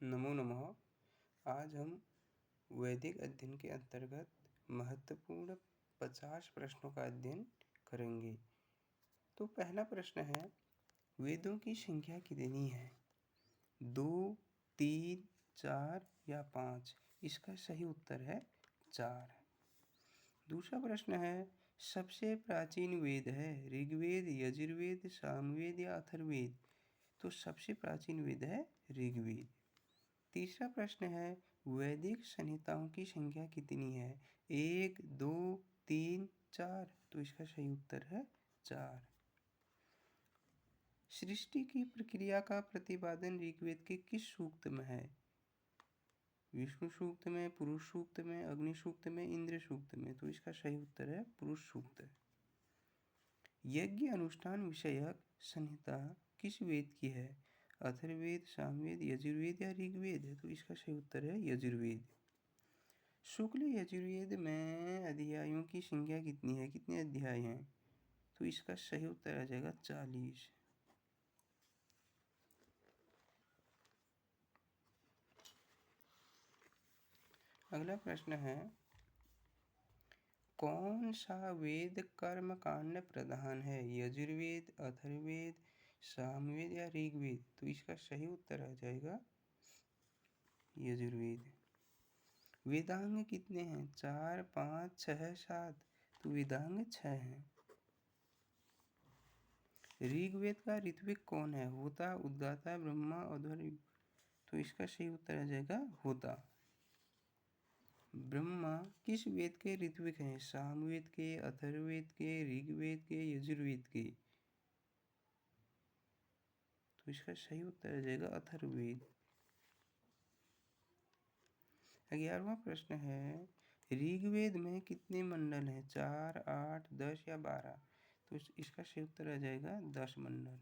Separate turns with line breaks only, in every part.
नमो नमः। आज हम वैदिक अध्ययन के अंतर्गत महत्वपूर्ण 50 प्रश्नों का अध्ययन करेंगे। तो पहला प्रश्न है, वेदों की संख्या कितनी है? 2, 3, 4 या 5? इसका सही उत्तर है 4। दूसरा प्रश्न है, सबसे प्राचीन वेद है ऋग्वेद, यजुर्वेद, सामवेद या अथर्ववेद? तो सबसे प्राचीन वेद है ऋग्वेद। तीसरा प्रश्न है, वैदिक संहिताओं की संख्या कितनी है? 1, 2, 3, 4? तो इसका सही उत्तर है 4। सृष्टि की प्रक्रिया का प्रतिपादन ऋग्वेद के किस सूक्त में है? विष्णु सूक्त में, पुरुष सूक्त में, अग्नि सूक्त में, इंद्र सूक्त में? तो इसका सही उत्तर है पुरुष सूक्त। यज्ञ अनुष्ठान विषयक संहिता किस वेद की है? अथर्ववेद, सामवेद, यजुर्वेद या ऋग्वेद? तो इसका सही उत्तर है यजुर्वेद। शुक्ल यजुर्वेद में अध्यायों की संख्या कितनी है? कितने अध्याय हैं? तो इसका सही उत्तर आ जाएगा 40। अगला प्रश्न है, कौन सा वेद कर्म कांड प्रधान है? यजुर्वेद, अथर्ववेद, सामवेद या ऋग्वेद? तो इसका सही उत्तर आ जाएगा यजुर्वेद। वेदांग कितने हैं? 4, 5, 6, 7? तो वेदांग 6 हैं। ऋग्वेद का ऋत्विक कौन है? होता, उद्गाता, ब्रह्मा, अध्वर्यु? तो इसका सही उत्तर आ जाएगा होता। ब्रह्मा किस वेद के ऋत्विक हैं? सामवेद के, अथर्ववेद के, ऋग्वेद के, यजुर्वेद के? तो इसका सही उत्तर आ जाएगा अथर्ववेद। 11वां प्रश्न है, ऋग्वेद में कितने मंडल हैं? 4, 8, 10 या 12? तो इसका सही उत्तर आ जाएगा 10 मंडल।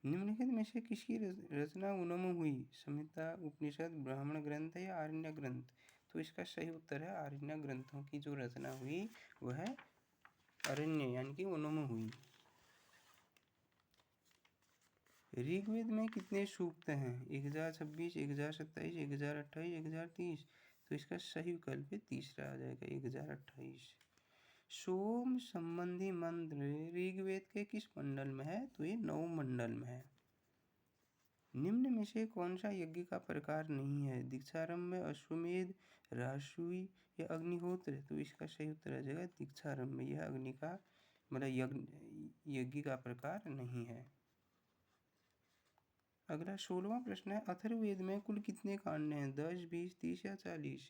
निम्नलिखित में से किसकी रचना उन्मूलन हुई? संहिता, उपनिषद, ब्राह्मण ग्रंथ या आरण्य ग्रंथ? तो इसका सही उत्तर है आरण्य ग्रंथों की जो रचना हुई वह अरण्य यानी कि उन्मूलन हुई। ऋग्वेद में कितने सूक्त हैं? 1026, 1027, 1028, 1030? तो इसका सही विकल्प तीसरा आ जाएगा 1028। सोम संबंधी मंत्र ऋग्वेद के किस मंडल में है? तो ये 9 मंडल में है। निम्न में से कौन सा यज्ञ का प्रकार नहीं है? दीक्षारंभ, अश्वमेध, राजसूय या अग्निहोत्र? तो इसका सही उत्तर आ जाएगा दीक्षारंभ। यह अग्नि का यज्ञ का प्रकार नहीं है। अगला 16वां प्रश्न है, अथर्ववेद में कुल कितने कांड हैं? 10, 20, 30 या 40?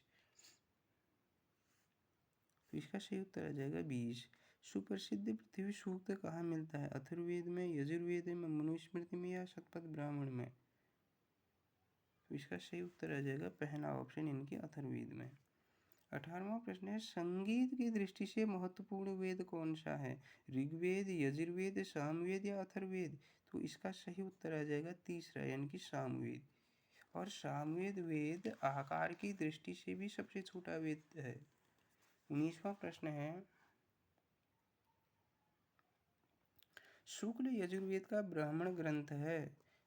तो इसका सही उत्तर आ जाएगा 20। सुप्रसिद्ध पृथ्वी सूक्त कहाँ मिलता है? अथर्ववेद में, यजुर्वेद में, मनुस्मृति में या शतपथ ब्राह्मण में? तो इसका सही उत्तर आ जाएगा पहला ऑप्शन इनके अथर्ववेद में। 18वां प्रश्न है, संगीत की दृष्टि से महत्वपूर्ण वेद कौन सा है? ऋग्वेद, यजुर्वेद, सामवेद या अथर्ववेद? तो इसका सही उत्तर आ जाएगा तीसरा यानी कि सामवेद। और सामवेद वेद आकार की दृष्टि से भी सबसे छोटा वेद है। 19वां प्रश्न है, शुक्ल यजुर्वेद का ब्राह्मण ग्रंथ है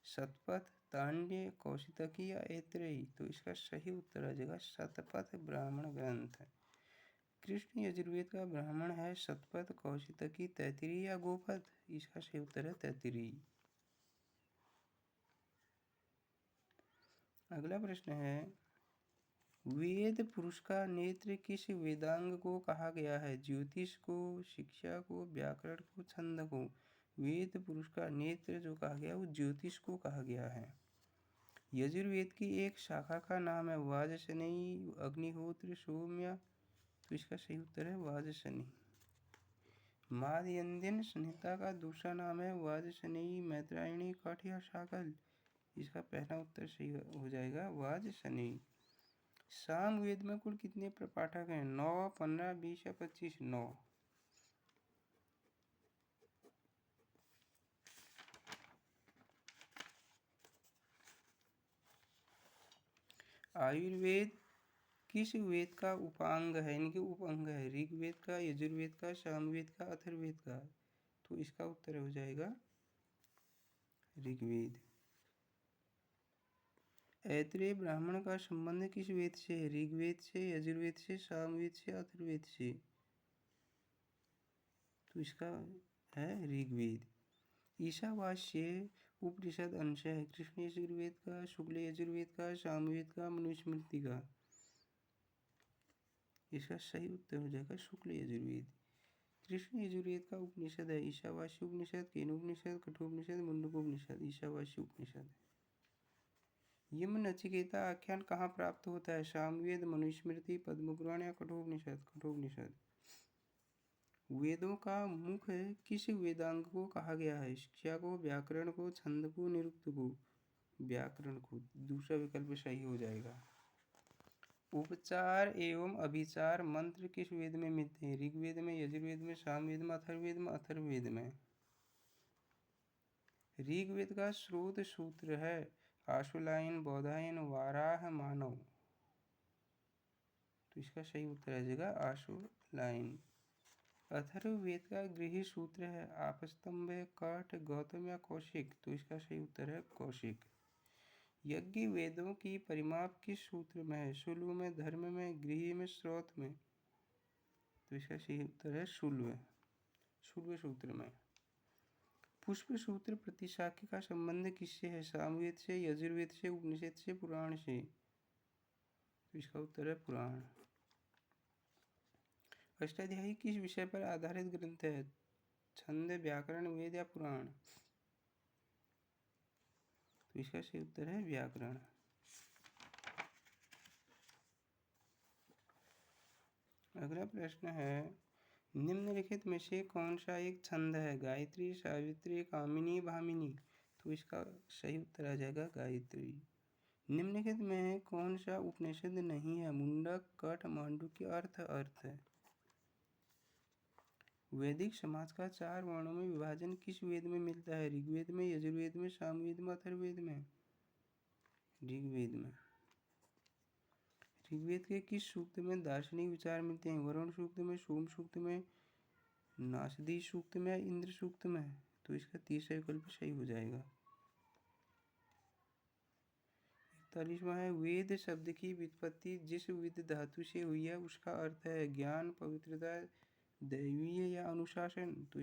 शतपथ, तांड्य, कौशितकी या ऐत्रेयी? तो इसका सही उत्तर आ जाएगा शतपथ ब्राह्मण ग्रंथ। कृष्ण यजुर्वेद का ब्राह्मण है शतपथ, कौशितकी, तैत्तिरीय या गोपथ? इसका सही उत्तर है तैत्तिरीय। अगला प्रश्न है, वेद पुरुष का नेत्र किस वेदांग को कहा गया है? ज्योतिष को, शिक्षा को, व्याकरण को, छंद को? वेद पुरुष का नेत्र जो कहा गया वो ज्योतिष को कहा गया है। यजुर्वेद की एक शाखा का नाम है वाजसनेयी, अग्निहोत्र, सोम्य? तो इसका सही उत्तर है वाजसनेयी। मादयन्यन संहिता का दूसरा नाम है वाजसनेयी, मैत्रायणी, कठ या शाकल? इसका पहला उत्तर सही हो जाएगा वाजसनेयी। सामवेद में कुल कितने प्रपाठक हैं? 9, 15, 20 या 25? 9। आयुर्वेद किस वेद का उपांग है यानी कि उपअंग है? ऋग्वेद का, यजुर्वेद का, सामवेद का, अथर्ववेद का? तो इसका उत्तर हो जाएगा ऋग्वेद। ऐत्रेय ब्राह्मण का संबंध किस वेद से है? ऋग्वेद से, यजुर्वेद से, सामवेद से, अथर्ववेद से? तो इसका है ऋग्वेद। ईशावास्य उपनिषद अंश है कृष्ण यजुर्वेद का, शुक्ल यजुर्वेद का, सामवेद का, मनुस्मृति का। इसका सही उत्तर हो जाएगा शुक्ल यजुर्वेद। कृष्ण यजुर्वेद का उपनिषद है ईशावास्य उपनिषद, केनोपनिषद, कठोपनिषद, मुंडकोपनिषद। ईशावास्य उपनिषद। यम नचिकेता आख्यान कहाँ प्राप्त होता है? सामवेद, मनुस्मृति, पद्मपुराण या कठोपनिषद? कठोपनिषद। वेदों का मुख किस वेदांग को कहा गया है? शिक्षा को, व्याकरण को, छंद को, निरुक्त को? व्याकरण को। दूसरा विकल्प सही हो जाएगा। उपचार एवं अभिचार मंत्र किस वेद में मिलते हैं? ऋग्वेद में, यजुर्वेद में, सामवेद में, अथर्ववेद में? अथर्ववेद में। ऋग्वेद का स्रोत सूत्र है आशुलायन, बोधायन, वाराह, मानव। तो इसका सही उत्तर आ जाएगा आशुलायन। अथर्ववेद का गृह सूत्र है आपस्तंभ, कठ, गौतम या कौशिक? तो इसका सही उत्तर है कौशिक। यज्ञ वेदों की परिमाप किस सूत्र में है? शुल्व में, धर्म में, गृह में, स्रोत में? तो इसका सही उत्तर है शुल्व। शुल्व सूत्र में। पुष्प सूत्र प्रतिशाखी का संबंध किससे है? सामवेद से, यजुर्वेद से, उपनिषद से, पुराण से? तो इसका उत्तर है पुराण। अष्टाध्यायी किस विषय पर आधारित ग्रंथ है? छंद, व्याकरण, वेद या पुराण? तो इसका सही उत्तर है व्याकरण। अगला प्रश्न है निम्नलिखित में से कौन सा एक छंद है? गायत्री, सावित्री, कामिनी, भामिनी? तो इसका सही उत्तर आ जाएगा गायत्री। निम्नलिखित में कौन सा उपनिषद नहीं है? मुंडक, कठ, मांडुक्य, अर्थ? अर्थ है। वैदिक समाज का 4 वर्णों में विभाजन किस वेद में मिलता है? ऋग्वेद में, यजुर्वेद में, सामवेद में, अथर्ववेद में? ऋग्वेद में। ऋग्वेद के किस सूक्त में दार्शनिक विचार मिलते हैं? वरुण सूक्त में, सोम सूक्त में, नासदी सूक्त में या इंद्र सूक्त में? तो इसका तीसरा विकल्प सही हो जाएगा। 41वां है वेद शब्द की व्युत्पत्ति जिस विद धातु से हुई है उसका अर्थ है ज्ञान, पवित्रता, दैवीय या अनुशासन? तो